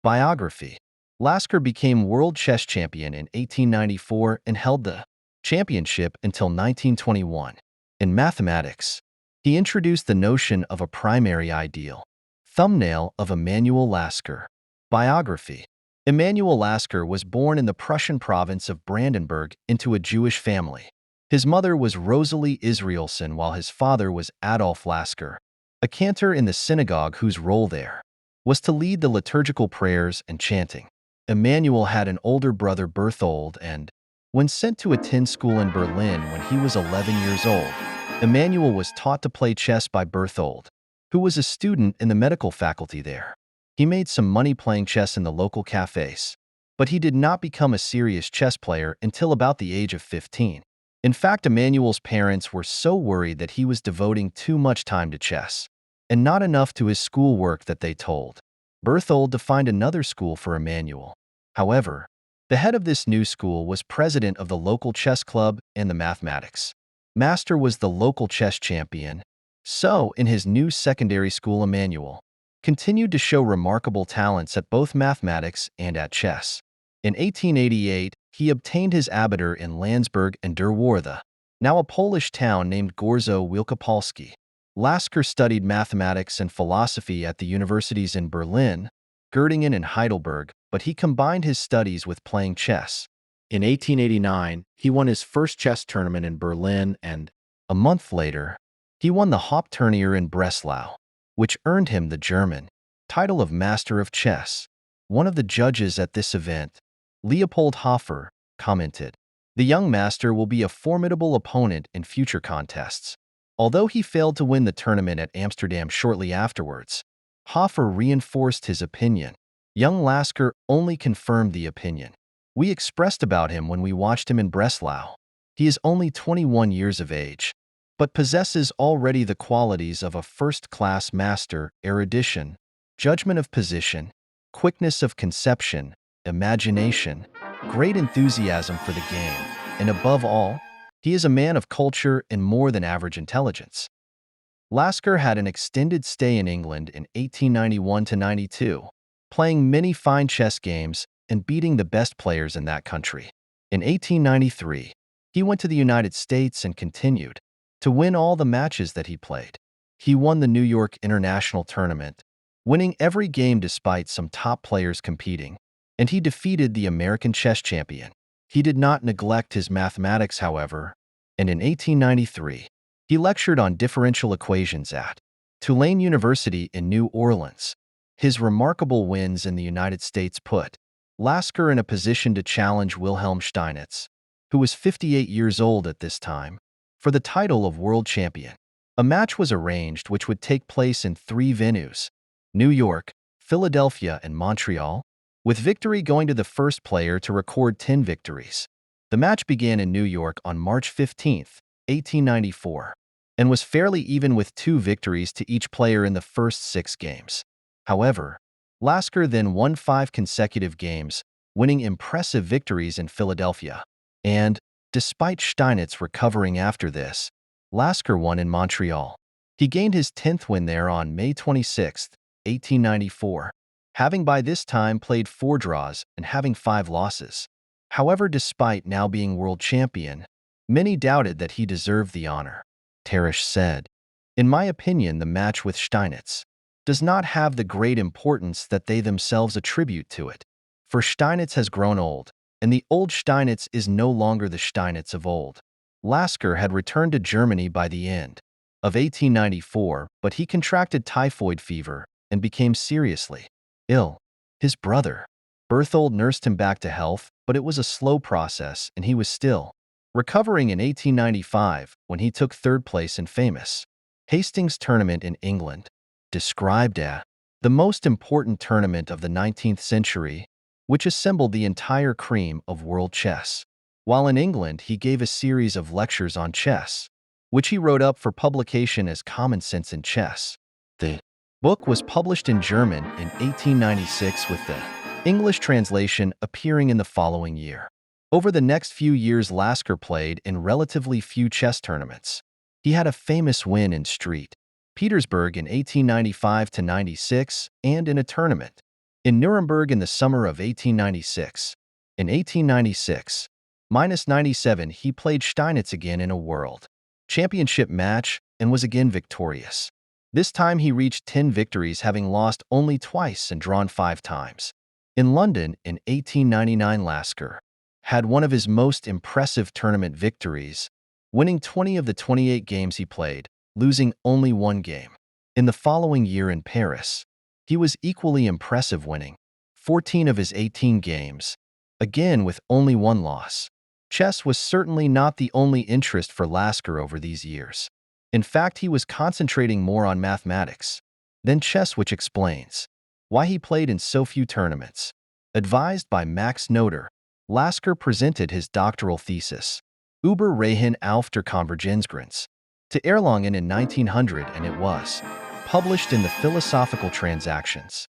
Biography. Lasker became world chess champion in 1894 and held the championship until 1921. In mathematics, he introduced the notion of a primary ideal. Thumbnail of Emanuel Lasker. Biography. Emanuel Lasker was born in the Prussian province of Brandenburg into a Jewish family. His mother was Rosalie Israelson while his father was Adolf Lasker, a cantor in the synagogue whose role there was to lead the liturgical prayers and chanting. Emanuel had an older brother Berthold and, when sent to attend school in Berlin when he was 11 years old, Emanuel was taught to play chess by Berthold, who was a student in the medical faculty there. He made some money playing chess in the local cafes, but he did not become a serious chess player until about the age of 15. In fact, Emanuel's parents were so worried that he was devoting too much time to chess and not enough to his schoolwork that they told Berthold to find another school for Emanuel. However, the head of this new school was president of the local chess club and the mathematics master was the local chess champion. So, in his new secondary school, Emanuel continued to show remarkable talents at both mathematics and at chess. In 1888, he obtained his abitur in Landsberg and der Warthe, now a Polish town named Gorzo Wielkopolski. Lasker studied mathematics and philosophy at the universities in Berlin, Göttingen and Heidelberg, but he combined his studies with playing chess. In 1889, he won his first chess tournament in Berlin and, a month later, he won the Hauptturnier in Breslau, which earned him the German title of Master of Chess. One of the judges at this event, Leopold Hofer, commented, "The young master will be a formidable opponent in future contests." Although he failed to win the tournament at Amsterdam shortly afterwards, Hofer reinforced his opinion. Young Lasker only confirmed the opinion we expressed about him when we watched him in Breslau. He is only 21 years of age, but possesses already the qualities of a first-class master: erudition, judgment of position, quickness of conception, imagination, great enthusiasm for the game, and above all, he is a man of culture and more than average intelligence. Lasker had an extended stay in England in 1891–92, playing many fine chess games and beating the best players in that country. In 1893, he went to the United States and continued to win all the matches that he played. He won the New York International Tournament, winning every game despite some top players competing, and he defeated the American chess champion. He did not neglect his mathematics, however, and in 1893, he lectured on differential equations at Tulane University in New Orleans. His remarkable wins in the United States put Lasker in a position to challenge Wilhelm Steinitz, who was 58 years old at this time, for the title of world champion. A match was arranged which would take place in 3 venues: New York, Philadelphia, and Montreal, with victory going to the first player to record 10 victories. The match began in New York on March 15, 1894, and was fairly even with 2 victories to each player in the first 6 games. However, Lasker then won 5 consecutive games, winning impressive victories in Philadelphia. And, despite Steinitz recovering after this, Lasker won in Montreal. He gained his 10th win there on May 26, 1894, having by this time played 4 draws and having 5 losses. However, despite now being world champion, many doubted that he deserved the honor. Tarish said, "In my opinion, the match with Steinitz does not have the great importance that they themselves attribute to it, for Steinitz has grown old, and the old Steinitz is no longer the Steinitz of old." Lasker had returned to Germany by the end of 1894, but he contracted typhoid fever and became seriously ill. His brother, Berthold, nursed him back to health, but it was a slow process, and he was still recovering in 1895 when he took 3rd place in famous Hastings tournament in England, described as the most important tournament of the 19th century, which assembled the entire cream of world chess. While in England, he gave a series of lectures on chess, which he wrote up for publication as Common Sense in Chess. The book was published in German in 1896 with the English translation appearing in the following year. Over the next few years, Lasker played in relatively few chess tournaments. He had a famous win in St. Petersburg in 1895–96 and in a tournament in Nuremberg in the summer of 1896. In 1896, -97, he played Steinitz again in a World Championship match and was again victorious. This time he reached 10 victories, having lost only twice and drawn 5 times. In London in 1899, Lasker had one of his most impressive tournament victories, winning 20 of the 28 games he played, losing only 1 game. In the following year in Paris, he was equally impressive, winning 14 of his 18 games, again with only 1 loss. Chess was certainly not the only interest for Lasker over these years. In fact, he was concentrating more on mathematics than chess, which explains why he played in so few tournaments. Advised by Max Noether, Lasker presented his doctoral thesis, Über Reihen auf der Konvergenzgrenze, to Erlangen in 1900, and it was published in the Philosophical Transactions.